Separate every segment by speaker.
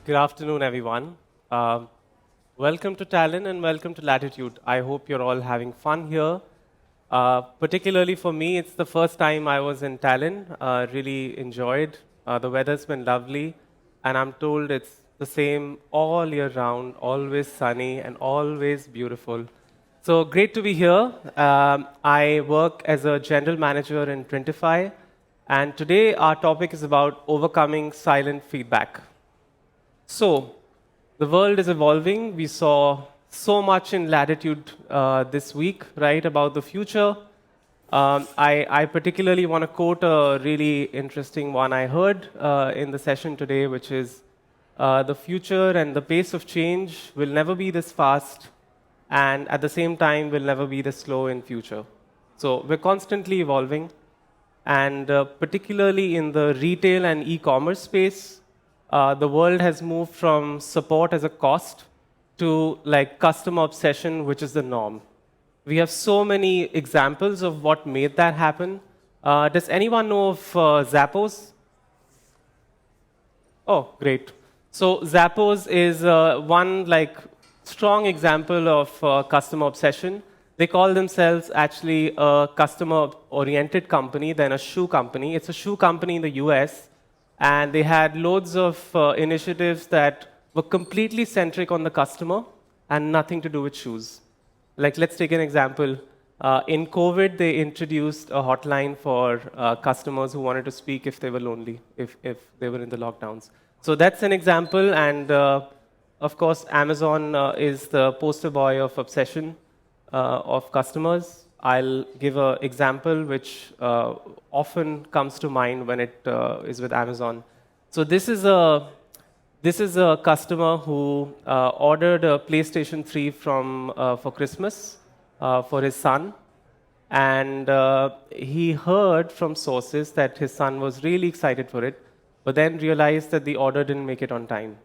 Speaker 1: Good afternoon, everyone. Welcome to Talent and welcome to Latitude. I hope you're all having fun here. Particularly for me, it's the first time I was in Talent. Really enjoyed. The weather's been lovely, and I'm told it's the same all year round, always sunny and always beautiful. So great to be here. I work as a general manager in Printify, and today our topic is about overcoming silent feedback. So, the world is evolving. We saw so much in Latitude this week, right, about the future. I particularly want to quote a really interesting one I heard in the session today, which is the future and the pace of change will never be this fast, and at the same time, will never be this slow in future. So, we're constantly evolving, and particularly in the retail and e-commerce space, the world has moved from support as a cost to like customer obsession, which is the norm. We have so many examples of what made that happen. Does anyone know of Zappos? Oh, great. So Zappos is one like strong example of customer obsession. They call themselves actually a customer-oriented company than a shoe company. It's a shoe company in the US, and they had loads of initiatives that were completely centric on the customer and nothing to do with shoes. Like, let's take an example. In COVID, they introduced a hotline for customers who wanted to speak if they were lonely, if they were in the lockdowns. So that's an example, and of course, Amazon is the poster boy of obsession of customers. I'll give an example which often comes to mind when it is with Amazon. So this is a customer who ordered a PlayStation 3 for Christmas for his son, and he heard from sources that his son was really excited for it, but then realized that the order didn't make it on time.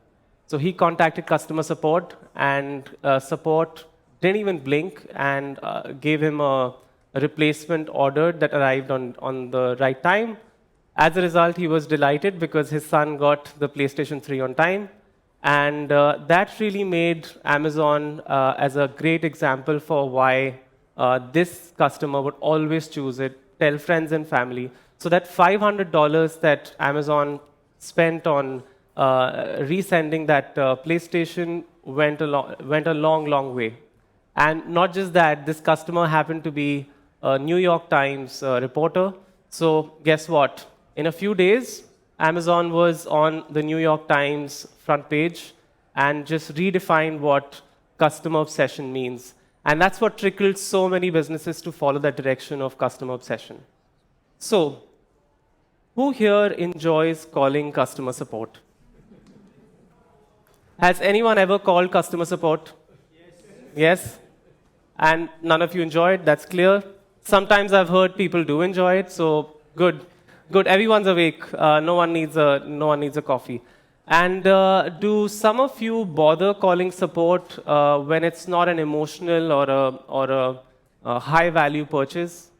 Speaker 1: So he contacted customer support, and support didn't even blink and gave him a replacement order that arrived on the right time. As a result, he was delighted because his son got the PlayStation 3 on time. And that really made Amazon as a great example for why this customer would always choose it, tell friends and family. So that $500 that Amazon spent on resending that PlayStation went a long, long way. And not just that, this customer happened to be a New York Times reporter. So guess what? In a few days, Amazon was on the New York Times front page and just redefined what customer obsession means. And that's what trickled so many businesses to follow that direction of customer obsession. So, who here enjoys calling customer support? Has anyone ever called customer support? Yes? And none of you enjoy it, that's clear. Sometimes I've heard people do enjoy it, so good. Good, everyone's awake. No one needs a coffee. And do some of you bother calling support when it's not an emotional or a high-value purchase?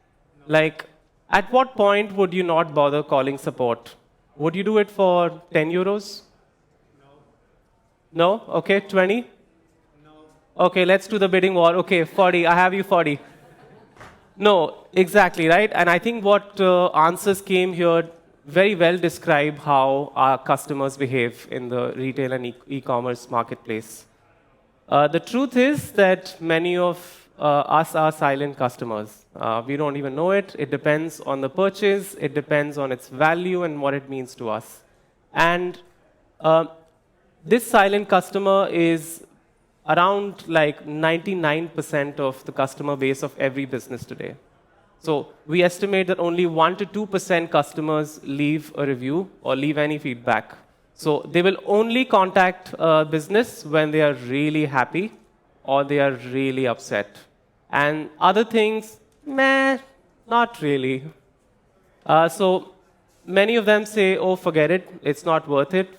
Speaker 1: Like, at what point would you not bother calling support? Would you do it for 10 euros? No? Okay, 20? Okay, let's do the bidding war. Okay, 40. I have you 40. No, exactly, right? And I think what answers came here very well describe how our customers behave in the retail and e-commerce marketplace. The truth is that many of us are silent customers. We don't even know it. It depends on the purchase. It depends on its value and what it means to us. And this silent customer is around like 99% of the customer base of every business today. So we estimate that only 1 to 2% customers leave a review or leave any feedback. So they will only contact a business when they are really happy or they are really upset. And other things, meh, not really. So many of them say, oh, forget it, it's not worth it.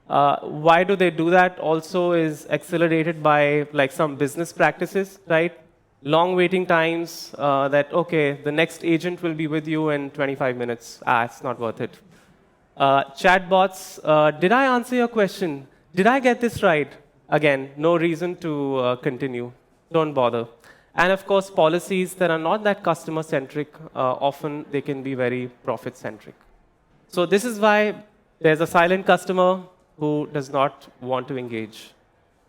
Speaker 1: Why do they do that? Also is accelerated by like some business practices, right? Long waiting times that, okay, the next agent will be with you in 25 minutes. It's not worth it. Chatbots, did I answer your question? Did I get this right? Again, no reason to continue. Don't bother. And of course, policies that are not that customer centric, often they can be very profit centric. So this is why there's a silent customer who does not want to engage.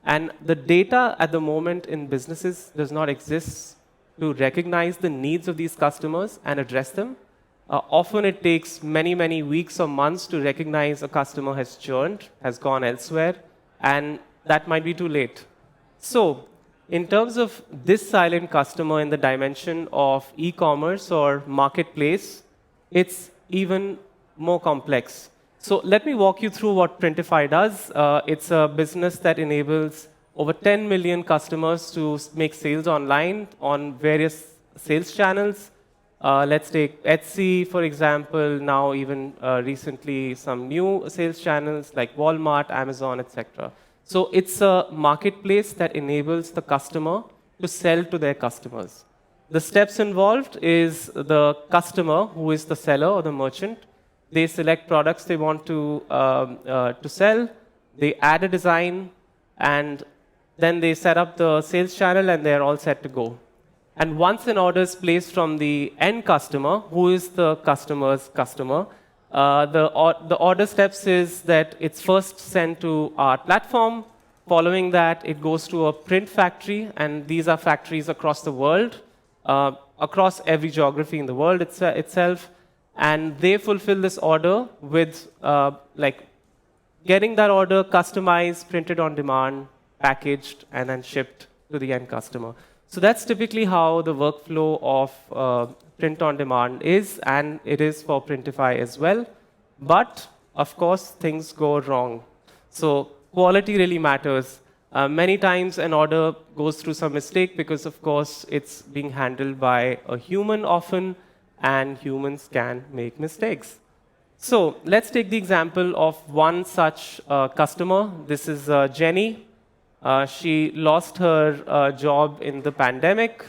Speaker 1: And the data at the moment in businesses does not exist to recognize the needs of these customers and address them. Often it takes many, many weeks or months to recognize a customer has churned, has gone elsewhere, and that might be too late. So, in terms of this silent customer in the dimension of e-commerce or marketplace, it's even more complex. So let me walk you through what Printify does. It's a business that enables over 10 million customers to make sales online on various sales channels. Let's take Etsy, for example, now even recently some new sales channels like Walmart, Amazon, etc. So it's a marketplace that enables the customer to sell to their customers. The steps involved is the customer, who is the seller or the merchant. They select products they want to sell. They add a design, and then they set up the sales channel, and they're all set to go. And once an order is placed from the end customer, who is the customer's customer, the order steps is that it's first sent to our platform. Following that, it goes to a print factory, and these are factories across the world, across every geography in the world itself. And they fulfill this order with like getting that order customized, printed on demand, packaged, and then shipped to the end customer. So that's typically how the workflow of print on demand is, and it is for Printify as well. But of course, things go wrong. So quality really matters. Many times an order goes through some mistake because, of course, it's being handled by a human often, and humans can make mistakes. So let's take the example of one such customer. This is Jenny. She lost her job in the pandemic.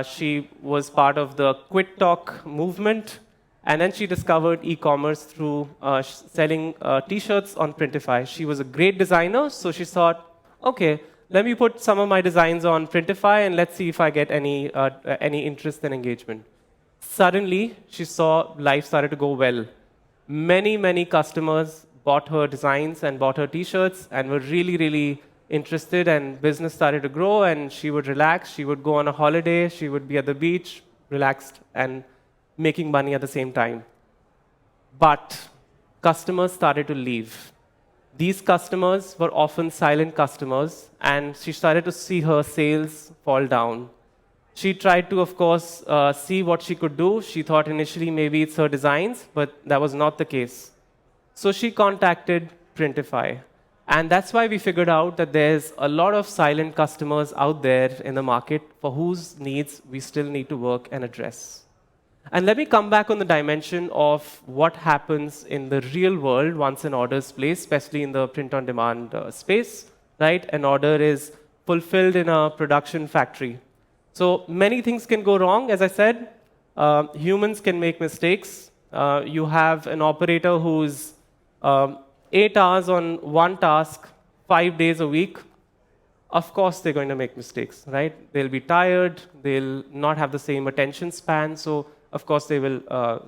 Speaker 1: She was part of the Quit Talk movement. And then she discovered e-commerce through selling T-shirts on Printify. She was a great designer, so she thought, okay, let me put some of my designs on Printify and let's see if I get any interest and engagement. Suddenly, she saw life started to go well. Many, many customers bought her designs and bought her T-shirts and were really, really interested, and business started to grow, and she would relax. She would go on a holiday. She would be at the beach, relaxed, and making money at the same time. But customers started to leave. These customers were often silent customers, and she started to see her sales fall down. She tried to, of course, see what she could do. She thought initially maybe it's her designs, but that was not the case. So she contacted Printify. And that's why we figured out that there's a lot of silent customers out there in the market for whose needs we still need to work and address. And let me come back on the dimension of what happens in the real world once an order is placed, especially in the print-on-demand space, right? An order is fulfilled in a production factory. So many things can go wrong, as I said. Humans can make mistakes. You have an operator who's 8 hours on one task, 5 days a week. Of course, they're going to make mistakes, right? They'll be tired. They'll not have the same attention span. So, of course, they will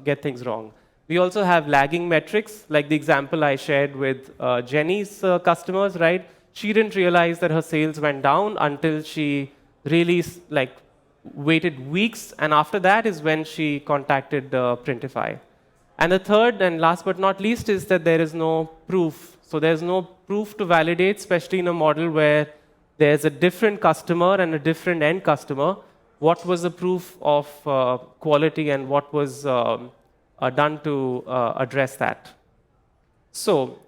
Speaker 1: get things wrong. We also have lagging metrics, like the example I shared with Jenny's customers, right? She didn't realize that her sales went down until she really waited weeks, and after that is when she contacted Printify. And the third and last but not least is that there is no proof. So there's no proof to validate, especially in a model where there's a different customer and a different end customer. What was the proof of quality, and what was done to address that? So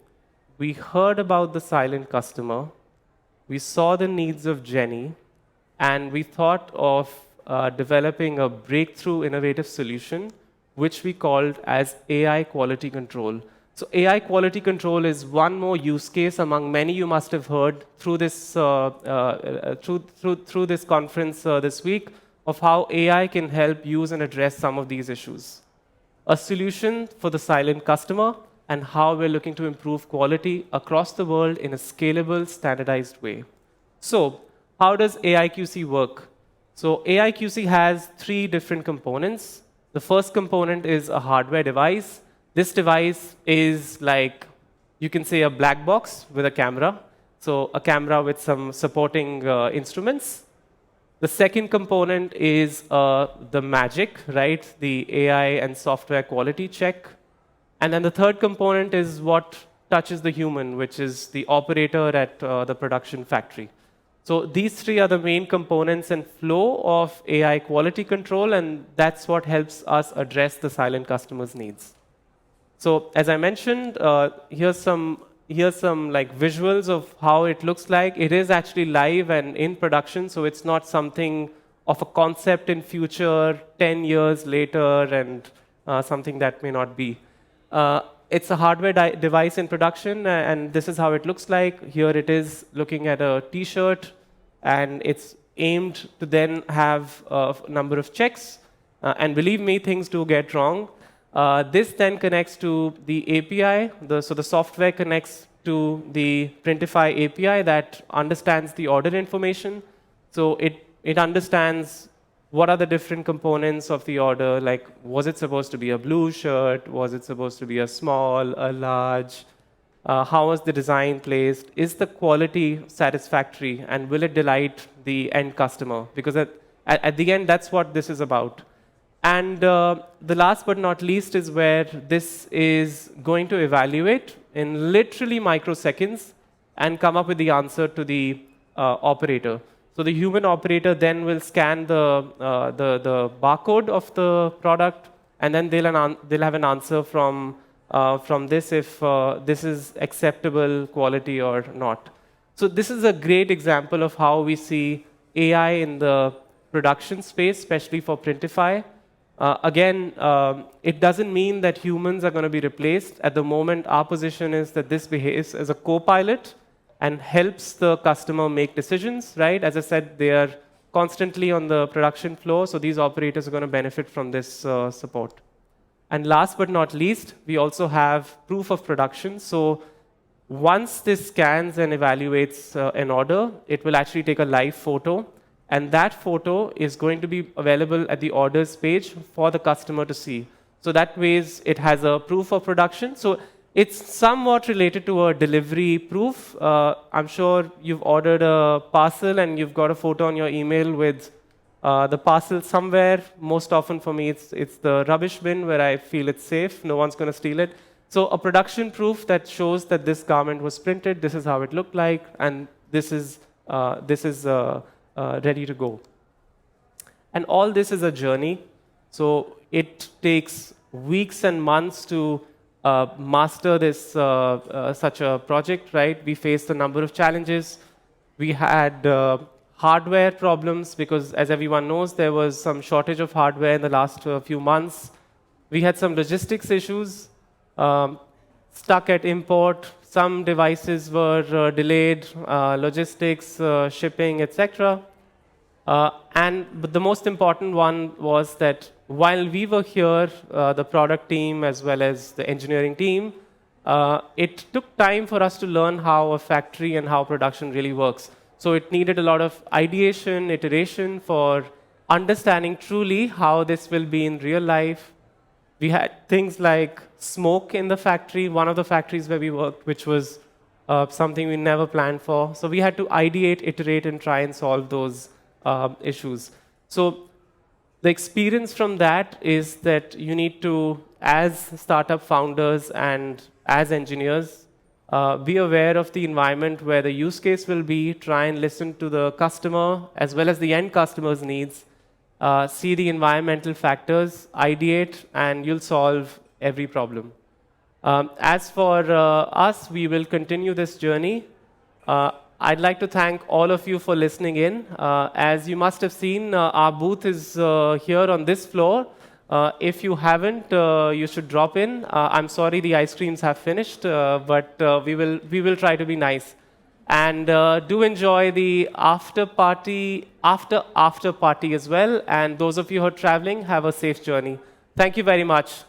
Speaker 1: we heard about the silent customer. We saw the needs of Jenny, and we thought of developing a breakthrough innovative solution, which we called as AI quality control. So AI quality control is one more use case among many you must have heard through this through this conference this week of how AI can help use and address some of these issues. A solution for the silent customer and how we're looking to improve quality across the world in a scalable, standardized way. So, how does AIQC work? So, AIQC has three different components. The first component is a hardware device. This device is like, you can say, a black box with a camera. So, a camera with some supporting instruments. The second component is the magic, right? The AI and software quality check. And then the third component is what touches the human, which is the operator at the production factory. So these three are the main components and flow of AI quality control, and that's what helps us address the silent customers' needs. So as I mentioned, here's some like visuals of how it looks like. It is actually live and in production, so it's not something of a concept in future, 10 years later, and something that may not be. It's a hardware device in production, and this is how it looks like. Here it is looking at a T-shirt, and it's aimed to then have a number of checks. And believe me, things do get wrong. This then connects to the API. So the software connects to the Printify API that understands the order information. So it understands what are the different components of the order, like was it supposed to be a blue shirt, was it supposed to be a small, a large, how was the design placed, is the quality satisfactory, and will it delight the end customer? Because at the end, that's what this is about. And the last but not least is where this is going to evaluate in literally microseconds and come up with the answer to the operator. So the human operator then will scan the barcode of the product, and then they'll have an answer from this if this is acceptable quality or not. So this is a great example of how we see AI in the production space, especially for Printify. Again, it doesn't mean that humans are going to be replaced. At the moment, our position is that this behaves as a co-pilot and helps the customer make decisions, right? As I said, they are constantly on the production floor, so these operators are going to benefit from this support. And last but not least, we also have proof of production. So once this scans and evaluates an order, it will actually take a live photo, and that photo is going to be available at the orders page for the customer to see. So that ways it has a proof of production. So it's somewhat related to a delivery proof. I'm sure you've ordered a parcel and you've got a photo on your email with the parcel somewhere. Most often for me, it's the rubbish bin where I feel it's safe. No one's going to steal it. So a production proof that shows that this garment was printed, this is how it looked like, and this is ready to go. And all this is a journey. So it takes weeks and months to master this such a project, right? We faced a number of challenges. We had hardware problems because, as everyone knows, there was some shortage of hardware in the last few months. We had some logistics issues, stuck at import. Some devices were delayed, logistics, shipping, etc. But the most important one was that while we were here, the product team as well as the engineering team, it took time for us to learn how a factory and how production really works. So it needed a lot of ideation, iteration for understanding truly how this will be in real life. We had things like smoke in the factory, one of the factories where we worked, which was something we never planned for. So we had to ideate, iterate, and try and solve those issues. So the experience from that is that you need to, as startup founders and as engineers, be aware of the environment where the use case will be, try and listen to the customer as well as the end customer's needs, see the environmental factors, ideate, and you'll solve every problem. As for us, we will continue this journey. I'd like to thank all of you for listening in. As you must have seen, our booth is here on this floor. If you haven't, you should drop in. I'm sorry the ice creams have finished, but we will try to be nice. And do enjoy the after party as well. And those of you who are traveling, have a safe journey. Thank you very much.